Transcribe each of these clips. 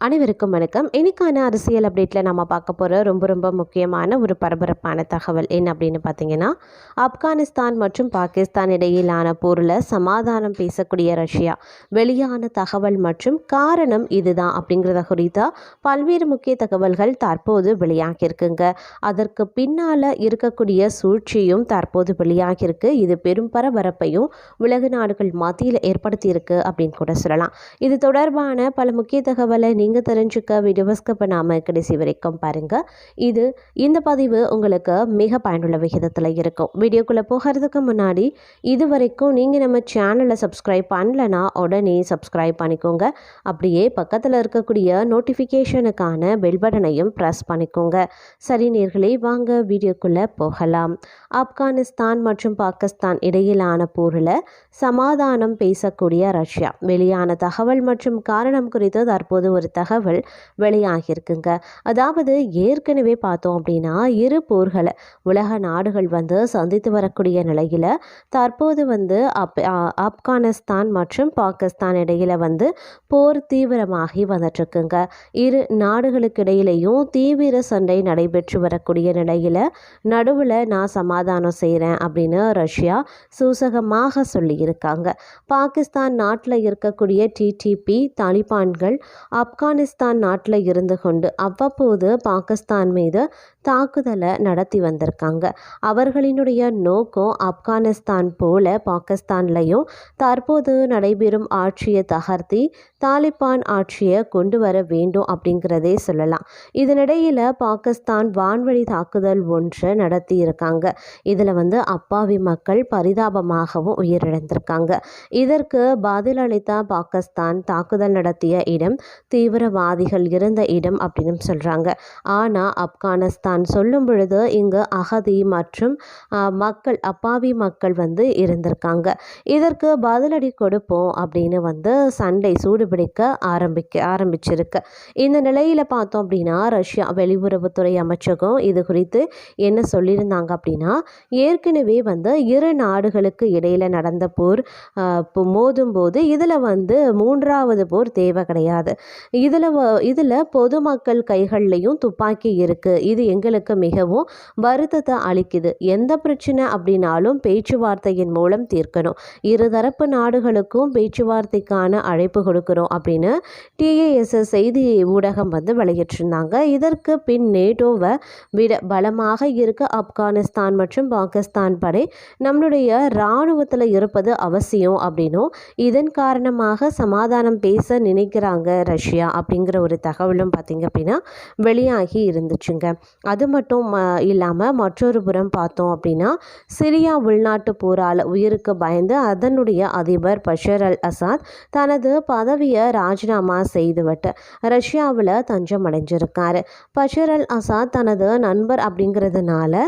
அனைவருக்கும் வணக்கம். இன்னைக்கான அரசியல் அப்டேட்டில் நம்ம பார்க்க போகிற ரொம்ப முக்கியமான ஒரு பரபரப்பான தகவல் என்ன அப்படின்னு பார்த்தீங்கன்னா, ஆப்கானிஸ்தான் மற்றும் பாகிஸ்தான் இடையிலான போரில் சமாதானம் பேசக்கூடிய ரஷ்யா வெளியான தகவல் மற்றும் காரணம் இதுதான் அப்படிங்கிறத குறித்த பல்வேறு முக்கிய தகவல்கள் தற்போது வெளியாகியிருக்குங்க. அதற்கு பின்னால் இருக்கக்கூடிய சூழ்ச்சியும் தற்போது வெளியாகியிருக்கு. இது பெரும் பரபரப்பையும் உலக நாடுகள் மத்தியில் ஏற்படுத்தியிருக்கு அப்படின்னு கூட சொல்லலாம். இது தொடர்பான பல முக்கிய தகவலை நீங்கள் தெரிஞ்சுக்க வீடியோவை ஸ்கிப் பண்ணாமல் கடைசி வரைக்கும் பாருங்கள். இந்த பதிவு உங்களுக்கு மிக பயனுள்ள விகிதத்தில் இருக்கும். வீடியோக்குள்ளே போகிறதுக்கு முன்னாடி இது வரைக்கும் நீங்கள் நம்ம சேனலை சப்ஸ்கிரைப் பண்ணலைன்னா உடனே சப்ஸ்கிரைப் பண்ணிக்கோங்க. அப்படியே பக்கத்தில் இருக்கக்கூடிய நோட்டிஃபிகேஷனுக்கான பெல் பட்டனையும் ப்ரெஸ் பண்ணிக்கோங்க. சரி நேயர்களே, வாங்க வீடியோக்குள்ளே போகலாம். ஆப்கானிஸ்தான் மற்றும் பாகிஸ்தான் இடையிலான போரில் சமாதானம் பேசக்கூடிய ரஷ்யா வெளியான தகவல் மற்றும் காரணம் குறித்து தற்போது ஒரு தகவல் வெளியாகியிருக்குங்க. அதாவது ஏற்கனவே பார்த்தோம் அப்படின்னா இரு போர்களை உலக நாடுகள் சந்தித்து வரக்கூடிய நிலையில் தற்போது ஆப்கானிஸ்தான் மற்றும் பாகிஸ்தான் இடையில போர் தீவிரமாகி வந்துட்டுருக்குங்க. இரு நாடுகளுக்கு இடையிலையும் தீவிர சண்டை நடைபெற்று வரக்கூடிய நிலையில் நடுவில் நான் சமாதானம் செய்கிறேன் அப்படின்னு ரஷ்யா சூசகமாக சொல்லியிருக்காங்க. பாகிஸ்தான் நாட்டில் இருக்கக்கூடிய டிடிபி தாலிபான்கள் ஆப்கானிஸ்தான் நாட்டில் இருந்து கொண்டு அவ்வப்போது பாகிஸ்தான் மீது தாக்குதலை நடத்தி வந்திருக்காங்க. அவர்களினுடைய நோக்கம் ஆப்கானிஸ்தான் போல பாகிஸ்தான்லையும் தற்போது நடைபெறும் ஆட்சியை தகர்த்தி தாலிபான் ஆட்சியை கொண்டு வர வேண்டும் அப்படிங்கிறதே சொல்லலாம். இதனிடையில் பாகிஸ்தான் வான்வழி தாக்குதல் ஒன்று நடத்தி இருக்காங்க. இதில் அப்பாவி மக்கள் பரிதாபமாகவும் உயிரிழந்திருக்காங்க. இதற்கு பதிலளித்த பாகிஸ்தான் தாக்குதல் நடத்திய இடம் தீவிரவாதிகள் இருந்த இடம் அப்படின்னு சொல்கிறாங்க. ஆனால் ஆப்கானிஸ்தான் சொல்லும் பொழுது இங்கு அகதி மற்றும் அப்பாவி மக்கள் இருந்திருக்காங்க. இதற்கு பதிலடி கொடுப்போம் அப்படின்னு சண்டை சூடுபிடிக்க ஆரம்பிச்சிருக்கு. இந்த நிலையில் பார்த்தோம் அப்படின்னா ரஷ்யா வெளியுறவுத்துறை அமைச்சகம் இது குறித்து என்ன சொல்லியிருந்தாங்க அப்படின்னா, ஏற்கனவே இரு நாடுகளுக்கு இடையில நடந்த போர் மோதும் போது இதில் மூன்றாவது போர் தேவை கிடையாது. இதில் பொதுமக்கள் கைகள்லையும் துப்பாக்கி இருக்குது. இது எங்களுக்கு மிகவும் வருத்தத்தை அளிக்குது. எந்த பிரச்சனை அப்படின்னாலும் பேச்சுவார்த்தையின் மூலம் தீர்க்கணும். இருதரப்பு நாடுகளுக்கும் பேச்சுவார்த்தைக்கான அழைப்பு கொடுக்கிறோம் அப்படின்னு டிஏஎஸ்எஸ் செய்தி ஊடகம் வெளியிட்டிருந்தாங்க. இதற்கு பின் நேட்டோவை விட பலமாக இருக்க ஆப்கானிஸ்தான் மற்றும் பாகிஸ்தான் படை நம்மளுடைய இராணுவத்தில் இருப்பது அவசியம் அப்படின்னும் இதன் காரணமாக சமாதானம் பேச நினைக்கிறாங்க ரஷ்யா அப்படிங்கிற ஒரு தகவலும் பார்த்திங்க அப்படின்னா வெளியாகி இருந்துச்சுங்க. அது மட்டும் இல்லாமல் மற்றொரு புறம் பார்த்தோம் அப்படின்னா சிரியா உள்நாட்டு போரால் உயிருக்கு பயந்து அதனுடைய அதிபர் பஷர் அல் அசாத் தனது பதவியை ராஜினாமா செய்துவிட்டு ரஷ்யாவில் தஞ்சம் அடைஞ்சிருக்காரு. பஷர் அல் அசாத் தனது நண்பர் அப்படிங்கிறதுனால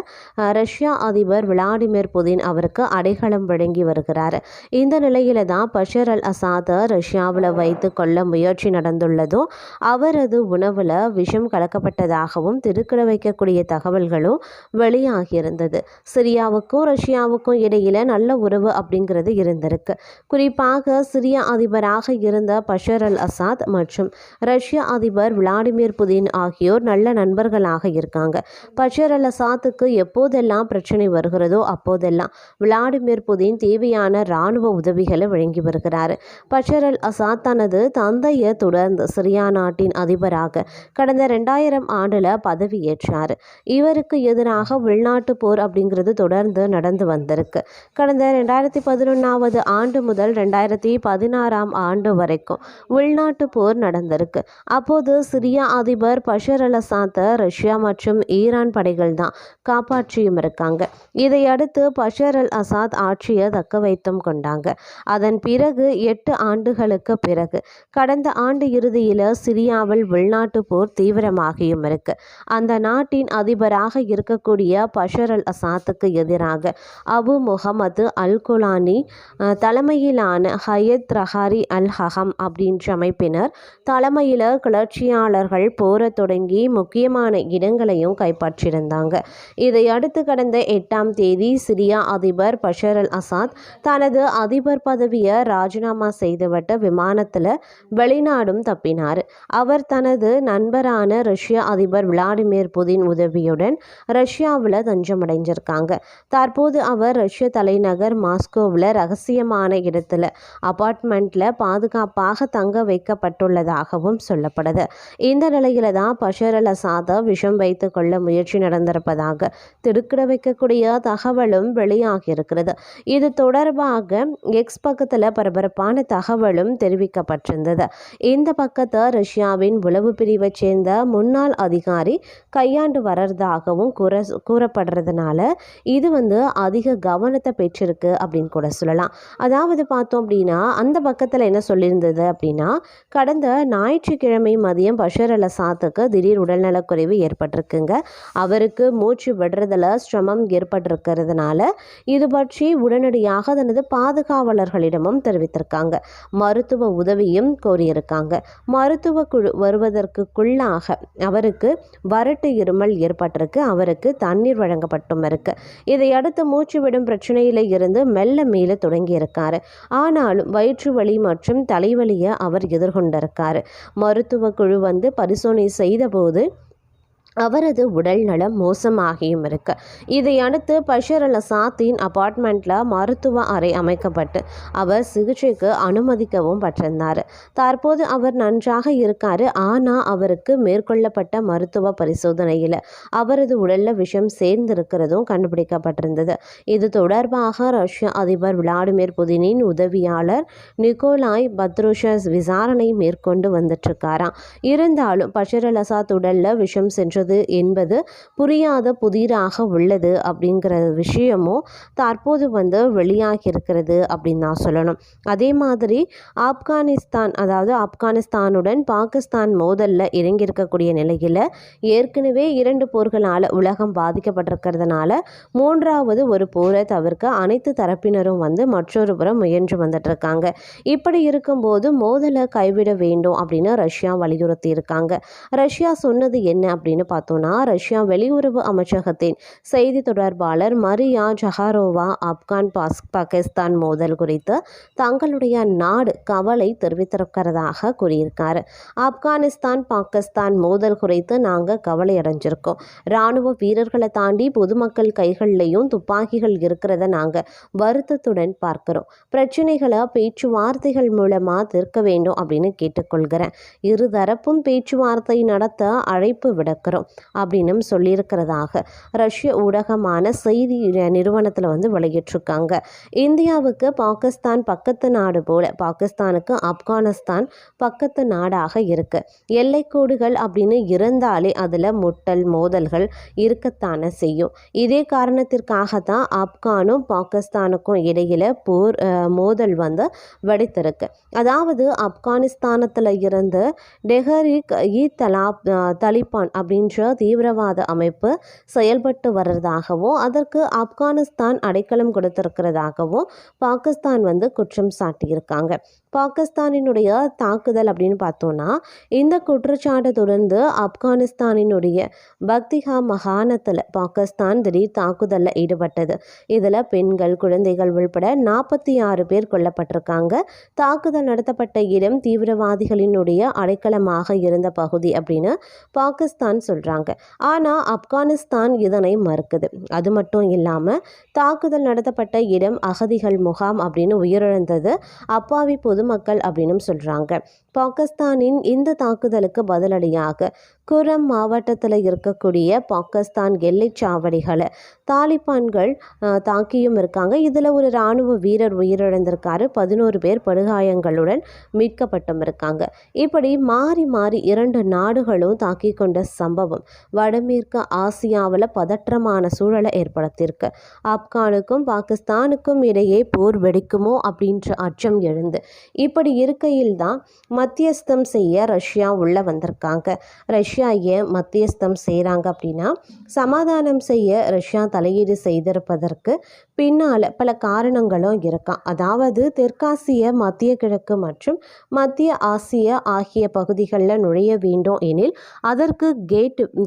ரஷ்யா அதிபர் விளாடிமிர் புதின் அவருக்கு அடைக்கலம் வழங்கி வருகிறார். இந்த நிலையில தான் பஷர் அல் அசாத் ரஷ்யாவில் வைத்து கொள்ள முயற்சி நடந்துள்ளதும் அவரது உணவில் விஷம் கலக்கப்பட்டதாகவும் திடுக்கிட வைக்கக்கூடிய தகவல்களும் வெளியாகியிருந்தது. சிரியாவுக்கும் ரஷ்யாவுக்கும் இடையில நல்ல உறவு அப்படிங்கிறது இருந்திருக்கு. குறிப்பாக சிரிய அதிபராக இருந்த பஷர் அல் அசாத் மற்றும் ரஷ்ய அதிபர் விளாடிமிர் புதின் ஆகியோர் நல்ல நண்பர்களாக இருக்காங்க. பஷர் அல் அசாத்துக்கு எப்போதெல்லாம் பிரச்சனை வருகிறதோ அப்போதெல்லாம் விளாடிமிர் புதின் தேவையான இராணுவ உதவிகளை வழங்கி வருகிறார். பஷர் அல் அசாத் தனது தந்தையை தொடர்ந்து சிரியா நாட்டின் அதிபராக கடந்த 2000 ஆண்டில் பதவியேற்றார். இவருக்கு எதிராக உள்நாட்டு போர் அப்படிங்கிறது தொடர்ந்து நடந்து வந்திருக்கு. கடந்த 2011 ஆண்டு முதல் 2016 ஆண்டு வரைக்கும் உள்நாட்டு போர் நடந்திருக்கு. அப்போது சிரியா அதிபர் பஷர் அல் அசாத்தை ரஷ்யா மற்றும் ஈரான் படைகள் தான் காப்பாற்றியும் இருக்காங்க. இதையடுத்து பஷர் அல் அசாத் ஆட்சியை தக்க வைத்தும் கொண்டாங்க. அதன் பிறகு 8 ஆண்டுகளுக்கு பிறகு கடந்த ஆண்டு இறுதியில் சிரியாவில் உள்நாட்டு போர் தீவிரமாகியும் இருக்கு. அந்த நாட்டின் அதிபராக இருக்கக்கூடிய பஷர் அல் அசாத்துக்கு எதிராக அபு முகமது அல் குலானி தலைமையிலான ஹயத் ரஹாரி அல் ஹகம் அப்படின்ற அமைப்பினர் தலைமையில் கிளர்ச்சியாளர்கள் போரை தொடங்கி முக்கியமான இடங்களையும் கைப்பற்றியிருந்தாங்க. இதை அடுத்து கடந்த 8ஆம் தேதி சிரியா அதிபர் பஷர் அல் அசாத் தனது அதிபர் பதவியை ராஜினாமா செய்துவிட்டு விமானத்தில் வெளிநாடும் தப்பினார். அவர் தனது நண்பரான ரஷ்ய அதிபர் விளாடிமிர் புதின் உதவியுடன் ரஷ்யாவில் தஞ்சமடைஞ்சிருக்காங்க. தற்போது அவர் ரஷ்ய தலைநகர் மாஸ்கோவில் ரகசியமான இடத்துல அபார்ட்மெண்ட்ல பாதுகாப்பாக தங்க வைக்கப்பட்டுள்ளதாகவும் சொல்லப்படுது. இந்த நிலையில தான் பஷர் அல் அசாதை விஷம் வைத்துக் கொள்ள முயற்சி நடந்திருப்பதாக திடுக்கிட வைக்கக்கூடிய தகவலும் வெளியாகியிருக்கிறது. இது தொடர்பாக எக்ஸ் பக்கத்தில் பரபரப்பான தகவலும் தெரிவிக்கப்பட்டிருந்தது. இந்த பக்கத்தை ரஷ்யாவின் உளவு பிரிவை சேர்ந்த முன்னாள் அதிகாரி கையாண்டு வர்றதாகவும் கூறப்படுறதுனால இது அதிக கவனத்தை பெற்றிருக்கு அப்படின்னு கூட சொல்லலாம். அதாவது பார்த்தோம் அப்படின்னா அந்த பக்கத்தில் என்ன சொல்லியிருந்தது அப்படின்னா, கடந்த ஞாயிற்றுக்கிழமை மதியம் பஷர் அல் அசாத்துக்கு திடீர் உடல்நலக்குறைவு ஏற்பட்டிருக்குங்க. அவருக்கு மூச்சு விடுறதுல சிரமம் ஏற்பட்டிருக்கிறதுனால இது பற்றி உடனடியாக தனது பாதுகாவலர்களிடமும் தெரிவித்திருக்காங்க. மருத்துவ உதவியும் கோரியிருக்காங்க. மருத்துவ குழு வருவதற்குள்ளாக அவருக்கு வறட்டு இருமல் ஏற்பட்டிருக்கு. அவருக்கு தண்ணீர் வழங்கப்பட்டும் இருக்கு. இதையடுத்து மூச்சு விடும் பிரச்சனையில இருந்து மெல்ல மீள தொடங்கி இருக்காரு. ஆனாலும் வயிற்று வலி மற்றும் தலைவலியை அவர் எதிர்கொண்டிருக்காரு. மருத்துவ குழு பரிசோதனை செய்த போது அவரது உடல் நலம் மோசமாகியும் இருக்கு. இதையடுத்து பஷர் அல் அசாத்தின் அபார்ட்மெண்ட்ல மருத்துவ அறை அமைக்கப்பட்டு அவர் சிகிச்சைக்கு அனுமதிக்கவும் பட்டிருந்தார். தற்போது அவர் நன்றாக இருக்காரு. ஆனால் அவருக்கு மேற்கொள்ளப்பட்ட மருத்துவ பரிசோதனையில் அவரது உடல்ல விஷம் சேர்ந்திருக்கிறதும் கண்டுபிடிக்கப்பட்டிருந்தது. இது தொடர்பாக ரஷ்ய அதிபர் விளாடிமிர் புதினின் உதவியாளர் நிக்கோலாய் பத்ருஷஸ் விசாரணை மேற்கொண்டு வந்துட்டு இருக்காராம். இருந்தாலும் பஷர் அல் அசாத் உடல்ல விஷம் சென்றது என்பது புரியாத புதிராக உள்ளது அப்படிங்கிற விஷயமும் தற்போது வெளியாகி இருக்கிறது அப்படின்னு நான் சொல்லணும். அதே மாதிரி ஆப்கானிஸ்தானுடன் பாகிஸ்தான் மோதல்ல இறங்கியிருக்கக்கூடிய நிலையில் ஏற்கனவே 2 போர்களால் உலகம் பாதிக்கப்பட்டிருக்கிறதுனால 3வது ஒரு போரை தவிர்க்க அனைத்து தரப்பினரும் மற்றொரு புறம் முயன்று வந்துட்டு இருக்காங்க. இப்படி இருக்கும்போது மோதலை கைவிட வேண்டும் அப்படின்னு ரஷ்யா வலியுறுத்தி இருக்காங்க. ரஷ்யா சொன்னது என்ன அப்படின்னு பார்த்தோம்னா, ரஷ்யா வெளியுறவு அமைச்சகத்தின் செய்தி தொடர்பாளர் மரியா ஜஹாரோவா பாகிஸ்தான் மோதல் குறித்து தங்களுடைய நாடு கவலை தெரிவித்திருக்கிறதாக கூறியிருக்காரு. ஆப்கானிஸ்தான் பாகிஸ்தான் மோதல் குறித்து நாங்கள் கவலை அடைஞ்சிருக்கோம். இராணுவ வீரர்களை தாண்டி பொதுமக்கள் கைகள்லையும் துப்பாக்கிகள் இருக்கிறத நாங்கள் வருத்தத்துடன் பார்க்கிறோம். பிரச்சனைகளை பேச்சுவார்த்தைகள் மூலமாக தீர்க்க வேண்டும் அப்படின்னு கேட்டுக்கொள்கிறேன். இருதரப்பும் பேச்சுவார்த்தை நடத்த அழைப்பு விடுக்கிறோம் அப்படின்னு சொல்லியிருக்கிறதாக ரஷ்ய ஊடகமான செய்தி நிறுவனத்தில் வெளியிட்டிருக்காங்க. இந்தியாவுக்கு பாகிஸ்தான் பக்கத்து நாடு போல பாகிஸ்தானுக்கு ஆப்கானிஸ்தான் பக்கத்து நாடாக இருக்கு. எல்லைக்கோடுகள் அப்படின்னு இருந்தாலே அதில் முட்டல் மோதல்கள் இருக்கத்தானே செய்யும். இதே காரணத்திற்காக தான் ஆப்கானும் பாகிஸ்தானுக்கும் இடையில மோதல் வெடித்திருக்கு. அதாவது ஆப்கானிஸ்தானத்தில் இருந்து டெஹரிக் இ தலிபான் அப்படின்ற தீவிரவாத அமைப்பு செயல்பட்டு வர்றதாகவும் அதற்கு ஆப்கானிஸ்தான் அடைக்கலம் கொடுத்திருக்கிறதாகவும் பாகிஸ்தான் குற்றம் சாட்டியிருக்காங்க. பாகிஸ்தானினுடைய தாக்குதல் அப்படின்னு பார்த்தோன்னா, இந்த குற்றச்சாட்டை தொடர்ந்து ஆப்கானிஸ்தானினுடைய பக்திகா மாகாணத்தில் பாகிஸ்தான் திடீர் தாக்குதலில் ஈடுபட்டது. இதில் பெண்கள் குழந்தைகள் உள்பட 46 பேர் கொல்லப்பட்டிருக்காங்க. தாக்குதல் நடத்தப்பட்ட இடம் தீவிரவாதிகளினுடைய அடைக்கலமாக இருந்த பகுதி அப்படின்னு பாகிஸ்தான் சொல்கிறாங்க. ஆனால் ஆப்கானிஸ்தான் இதனை மறுக்குது. அது மட்டும் இல்லாமல் தாக்குதல் நடத்தப்பட்ட இடம் அகதிகள் முகாம் அப்படின்னு உயிரிழந்தது அப்பாவி பொதுமக்கள் அப்படின்னு சொல்கிறாங்க. பாகிஸ்தானின் இந்த தாக்குதலுக்கு பதிலடியாக குரம் மாவட்டத்தில் இருக்கக்கூடிய பாகிஸ்தான் எல்லைச் சாவடிகளை தாலிபான்கள் தாக்கியும் இருக்காங்க. இதில் ஒரு இராணுவ வீரர் உயிரிழந்திருக்காரு. 11 பேர் படுகாயங்களுடன் மீட்கப்பட்டும் இருக்காங்க. இப்படி மாறி மாறி 2 நாடுகளும் தாக்கி கொண்ட சம்பவம் வடமேற்கு ஆசியாவில் பதற்றமான சூழலை ஏற்படுத்தியிருக்கு. ஆப்கானுக்கும் பாகிஸ்தானுக்கும் இடையே போர் வெடிக்குமோ அப்படின்ற அச்சம் எழுந்து இப்படி இருக்கையில் தான் மத்தியஸ்தம் செய்ய ரஷ்யா உள்ள வந்திருக்காங்க. ரஷ்யா ஏன் மத்தியஸ்தம் செய்கிறாங்க அப்படின்னா, சமாதானம் செய்ய ரஷ்யா தலையீடு செய்திருப்பதற்கு பின்னால் பல காரணங்களும் இருக்காம். அதாவது தெற்காசிய, மத்திய கிழக்கு மற்றும் மத்திய ஆசிய ஆகிய பகுதிகளில் நுழைய வேண்டும் எனில் அதற்கு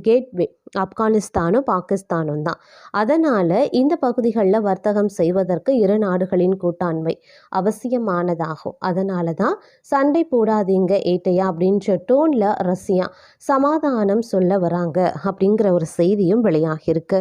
கேட்வே ஆப்கானிஸ்தானும் பாகிஸ்தானும் தான். அதனால் இந்த பகுதிகளில் வர்த்தகம் செய்வதற்கு இரு நாடுகளின் கூட்டாண்மை அவசியமானதாகும். அதனால தான் சண்டை போடாதீங்க ஏட்டையா அப்படின்ற டோனில் ரஷ்யா சமாதானம் சொல்ல வராங்க அப்படிங்கிற ஒரு செய்தியும் வெளியாகிருக்கு.